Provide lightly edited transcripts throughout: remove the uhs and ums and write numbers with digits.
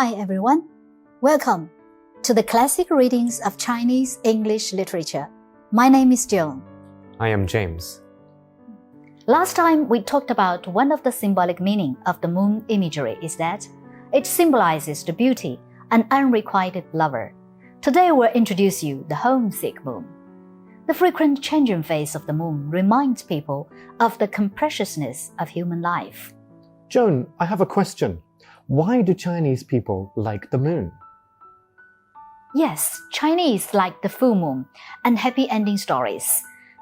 Hi everyone, welcome to the classic readings of Chinese English literature. My name is Joan. I am James. Last time we talked about one of the symbolic meaning of the moon imagery is that it symbolizes the beauty and unrequited lover. Today we'll introduce you the homesick moon. The frequent changing face of the moon reminds people of the capriciousness of human life. Joan, I have a question. Why do Chinese people like the moon? Yes, Chinese like the full moon and happy ending stories,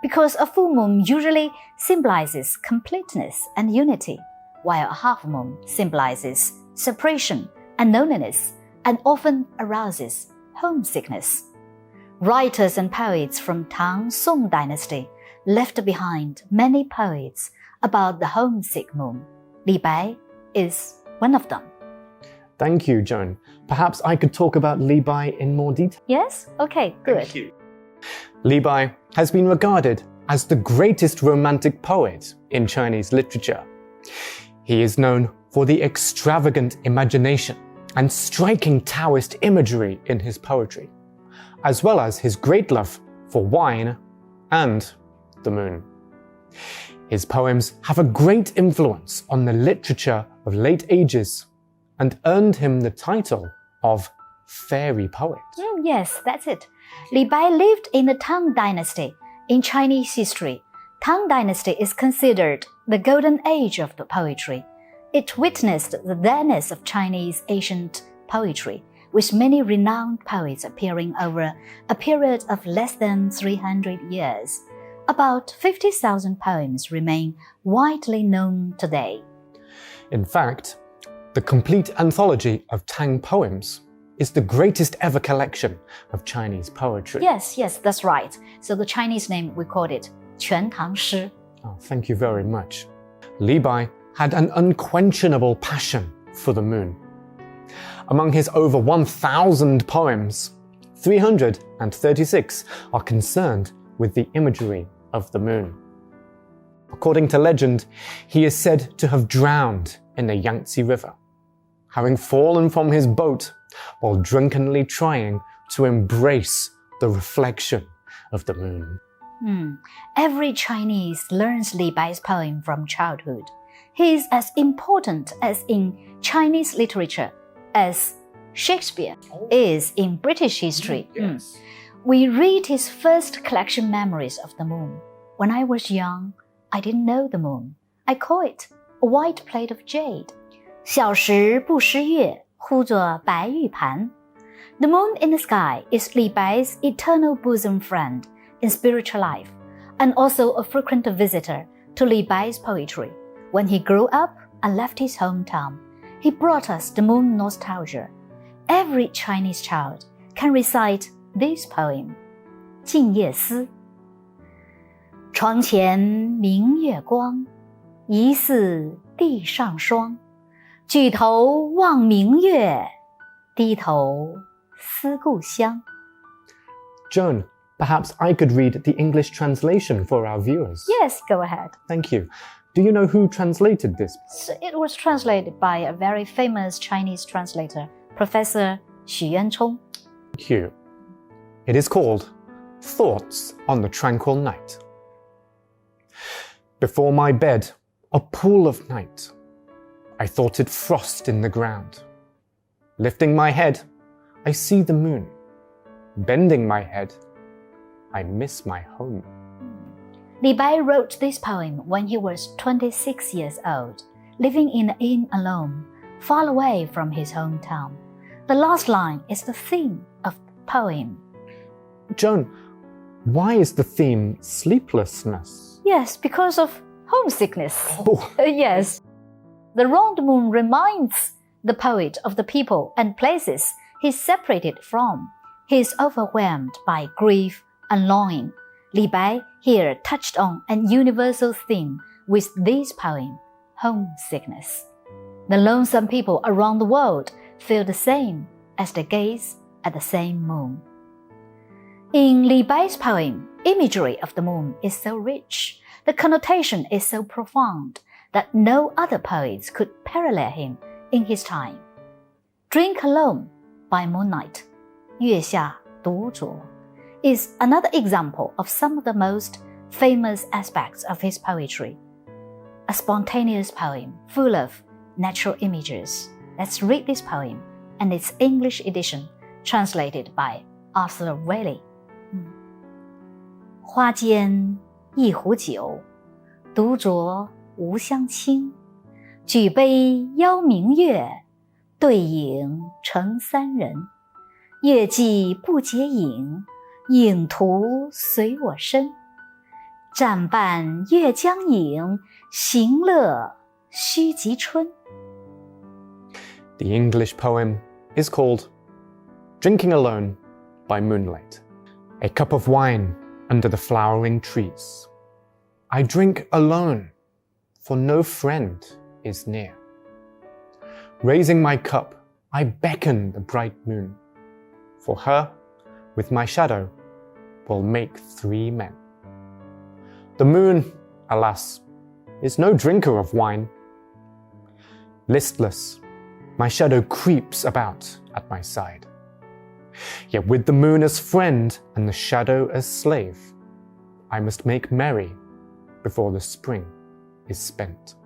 because a full moon usually symbolizes completeness and unity, while a half moon symbolizes separation and loneliness and often arouses homesickness. Writers and poets from Tang Song dynasty left behind many poets about the homesick moon. Li Bai is one of them. Thank you, Joan. Perhaps I could talk about Li Bai in more detail. Yes? Okay, good. Thank you. Li Bai has been regarded as the greatest romantic poet in Chinese literature. He is known for the extravagant imagination and striking Taoist imagery in his poetry, as well as his great love for wine and the moon. His poems have a great influence on the literature of late ages and earned him the title of fairy poet. Yes, that's it. Li Bai lived in the Tang dynasty. In Chinese history, Tang dynasty is considered the golden age of the poetry. It witnessed the zenith of Chinese ancient poetry, with many renowned poets appearing over a period of less than 300 years. About 50,000 poems remain widely known today. In fact, the complete anthology of Tang poems is the greatest ever collection of Chinese poetry. Yes, that's right. So the Chinese name, we called it 全唐诗. Oh, thank you very much. Li Bai had an unquenchable passion for the moon. Among his over 1,000 poems, 336 are concerned with the imagery of the moon. According to legend, he is said to have drowned in the Yangtze River, having fallen from his boat while drunkenly trying to embrace the reflection of the moon. Every Chinese learns Li Bai's poem from childhood. He is as important as in Chinese literature as Shakespeare is in British history. Yes. We read his first collection Memories of the Moon. When I was young, I didn't know the moon. I call it a white plate of jade. 小时不识月，呼作白玉盘. The moon in the sky is Li Bai's eternal bosom friend in spiritual life, and also a frequent visitor to Li Bai's poetry. When he grew up and left his hometown, he brought us the moon nostalgia. Every Chinese child can recite this poem, 静夜思. 床前明月光，疑似地上霜。举头望明月，低头思故乡。 Joan, perhaps I could read the English translation for our viewers. Yes, go ahead. Thank you. Do you know who translated this? It was translated by a very famous Chinese translator, Professor Xu Yanchong. Thank you. It is called Thoughts on the Tranquil Night. Before my bed, a pool of night. I thought it frost in the ground. Lifting my head, I see the moon. Bending my head, I miss my home. Li Bai wrote this poem when he was 26 years old, living in an inn alone, far away from his hometown. The last line is the theme of the poem. Joan, why is the theme sleeplessness? Yes, because of homesickness. Oh. Yes. The round moon reminds the poet of the people and places he's separated from. He is overwhelmed by grief and longing. Li Bai here touched on an universal theme with this poem, homesickness. The lonesome people around the world feel the same as they gaze at the same moon. In Li Bai's poem, imagery of the moon is so rich, the connotation is so profound that no other poets could parallel him in his time. Drink Alone by Moonlight, 月下独酌, is another example of some of the most famous aspects of his poetry. A spontaneous poem full of natural images. Let's read this poem and its English edition translated by Arthur Waley. 花间一壶酒，独酌无相亲。举杯邀明月，对影成三人。月既不解饮，影徒随我身。暂伴月将影，行乐须及春。 The English poem is called Drinking Alone by Moonlight. A cup of wine under the flowering trees. I drink alone, for no friend is near. Raising my cup, I beckon the bright moon. For her, with my shadow, will make 3 men. The moon, alas, is no drinker of wine. Listless, my shadow creeps about at my side. Yet with the moon as friend and the shadow as slave, I must make merry before the spring is spent.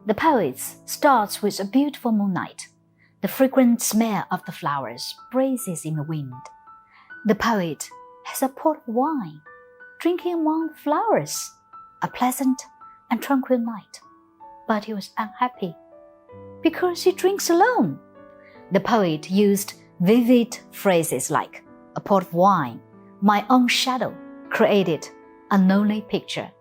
The poet starts with a beautiful moonlight. The fragrant smell of the flowers breezes in the wind. The poet has a pot of wine, drinking among the flowers, a pleasant and tranquil night. But he was unhappy because he drinks alone. The poet used vivid phrases like a pot of wine, my own shadow, created a lonely picture.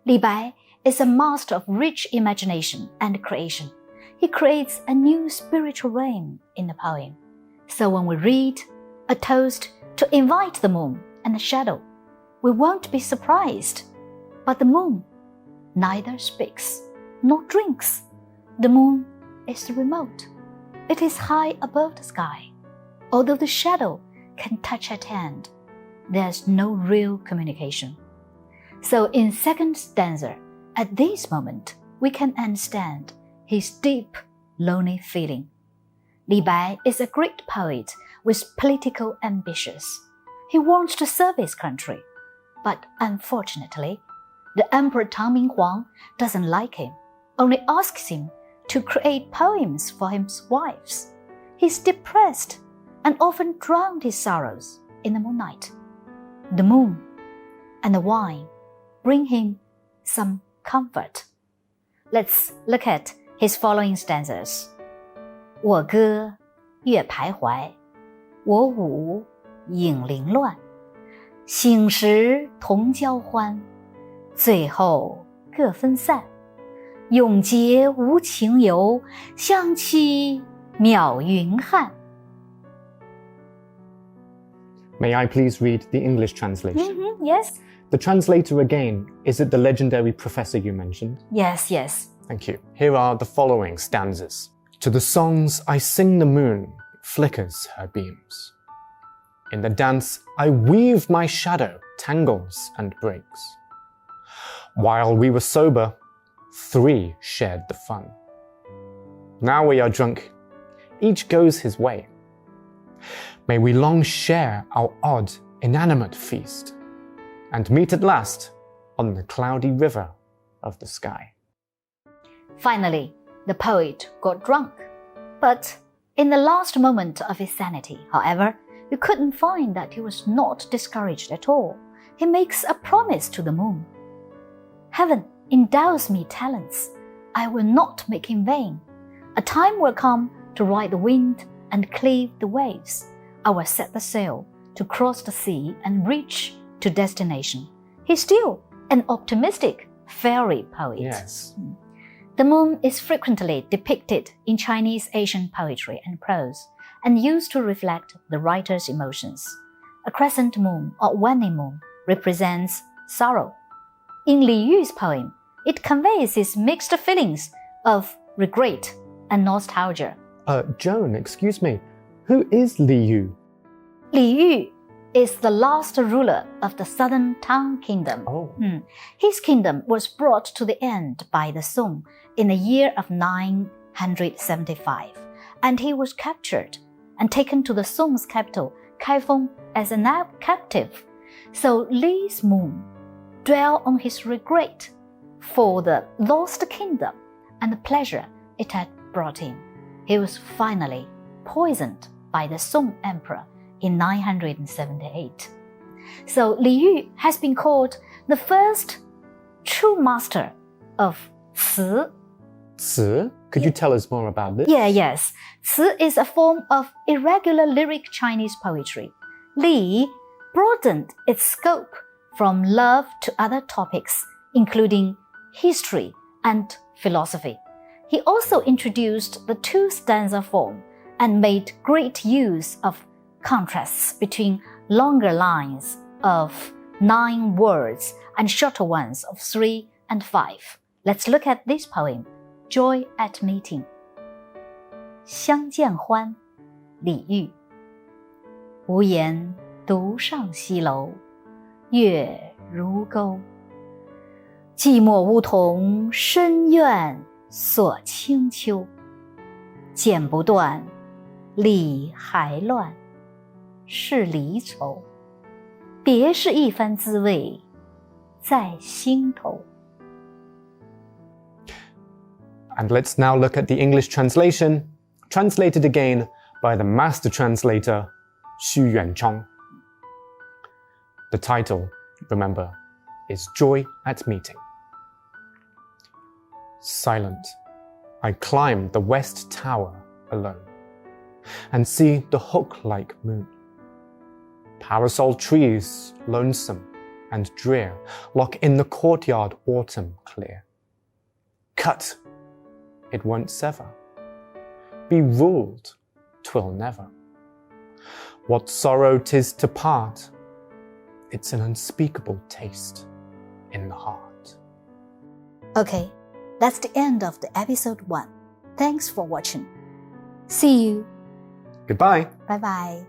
Li Bai is a master of rich imagination and creation. He creates a new spiritual realm in the poem. So when we read a toast to invite the moon and the shadow, we won't be surprised. But the moon neither speaks nor drinks. The moon is remote. It is high above the sky. Although the shadow can touch at hand, there's no real communication. So in second stanza, at this moment, we can understand his deep, lonely feeling. Li Bai is a great poet with political ambitions. He wants to serve his country, but unfortunately, the Emperor Tang Minghuang doesn't like him, only asks him to create poems for his wives. He's depressed and often drowned his sorrows in the moonlight. The moon and the wine bring him some comfort. Let's look at his following stanzas. 我歌月徘徊，我舞影零乱。醒时同交欢，醉后各分散。永结无情游，相期邈云汉。 May I please read the English translation? Yes. The translator again, is it the legendary professor you mentioned? Yes, yes. Thank you. Here are the following stanzas. To the songs I sing the moon, flickers her beams. In the dance I weave my shadow, tangles and breaks. While we were sober, 3 shared the fun. Now we are drunk, each goes his way. May we long share our odd, inanimate feast, and meet at last on the cloudy river of the sky. Finally, the poet got drunk. But in the last moment of his sanity, however, we couldn't find that he was not discouraged at all. He makes a promise to the moon. Heaven endows me talents. I will not make in vain. A time will come to ride the wind and cleave the waves. I will set the sail to cross the sea and reach to destination. He's still an optimistic fairy poet. Yes. The moon is frequently depicted in Chinese Asian poetry and prose and used to reflect the writer's emotions. A crescent moon or waning moon represents sorrow. In Li Yu's poem, it conveys his mixed feelings of regret and nostalgia. Joan, excuse me, who is Li Yu? Li Yu is the last ruler of the southern Tang kingdom. Oh. His kingdom was brought to the end by the Song in the year of 975, and he was captured and taken to the Song's capital, Kaifeng, as a captive. So Li's moon dwelt on his regret for the lost kingdom and the pleasure it had brought him. He was finally poisoned by the Song emperor in 978. So Li Yu has been called the first true master of Ci. Ci? Could you tell us more about this? Yes. Ci is a form of irregular lyric Chinese poetry. Li broadened its scope from love to other topics, including history and philosophy. He also introduced the two-stanza form and made great use of contrasts between longer lines of 9 words and shorter ones of 3 and 5. Let's look at this poem, Joy at Meeting. 相见欢，李煜。无言独上西楼，月如钩。寂寞梧桐深院锁清秋。剪不断，理还乱，是离愁。别是一番滋味在心头。And let's now look at the English translation, translated again by the master translator, Xu Yuanchong. The title, remember, is Joy at Meeting. Silent, I climb the west tower alone, and see the hook-like moon. Parasol trees, lonesome and drear, lock in the courtyard autumn clear. Cut, it won't sever. Be ruled, 'twill never. What sorrow 'tis to part, it's an unspeakable taste in the heart. Okay, that's the end of the episode 1. Thanks for watching. See you. Goodbye. Bye bye.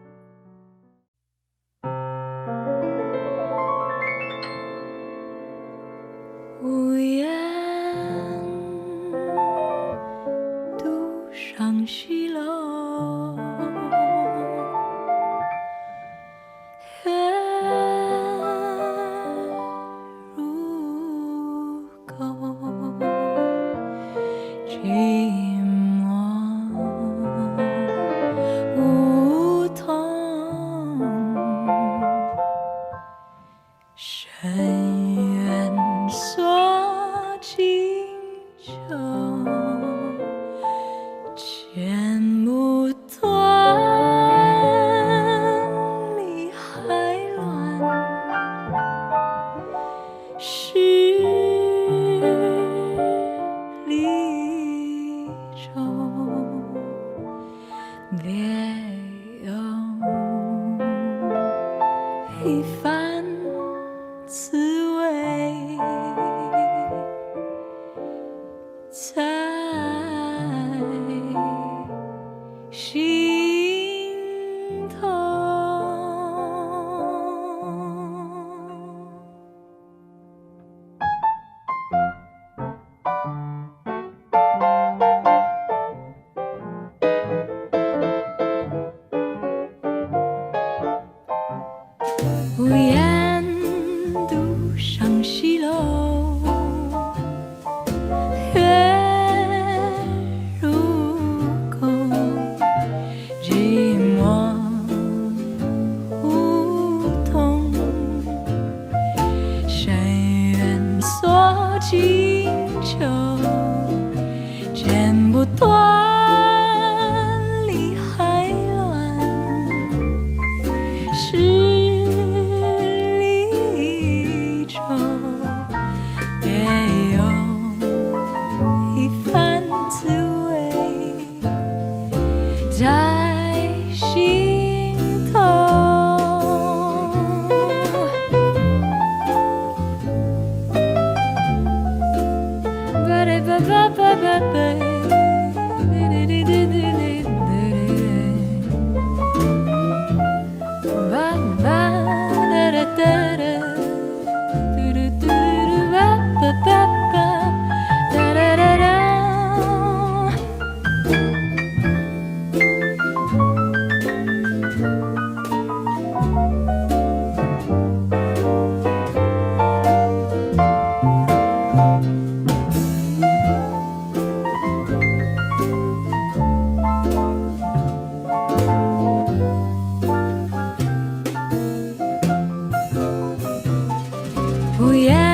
Ba-ba-ba-ba-ba 不要